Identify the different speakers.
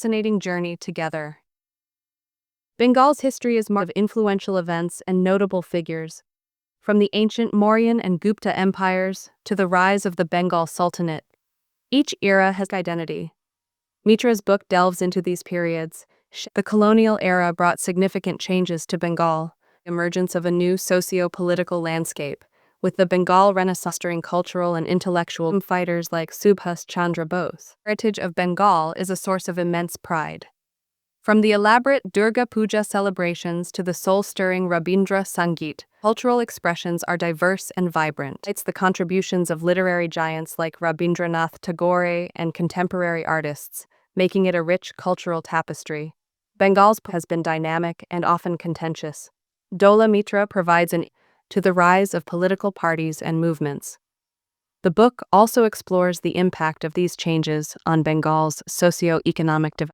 Speaker 1: fascinating journey together. Bengal's history is marked by influential events and notable figures, from the ancient Mauryan and Gupta empires to the rise of the Bengal Sultanate. Each era has identity. Mitra's book delves into these periods. The colonial era brought significant changes to Bengal, emergence of a new socio-political landscape, with the Bengal Renaissance fostering cultural and intellectual fighters like Subhas Chandra Bose. The heritage of Bengal is a source of immense pride. From the elaborate Durga Puja celebrations to the soul-stirring Rabindra Sangeet, cultural expressions are diverse and vibrant. It's the contributions of literary giants like Rabindranath Tagore and contemporary artists, making it a rich cultural tapestry. Bengal's has been dynamic and often contentious. Dola Mitra provides an to the rise of political parties and movements. The book also explores the impact of these changes on Bengal's socio-economic development.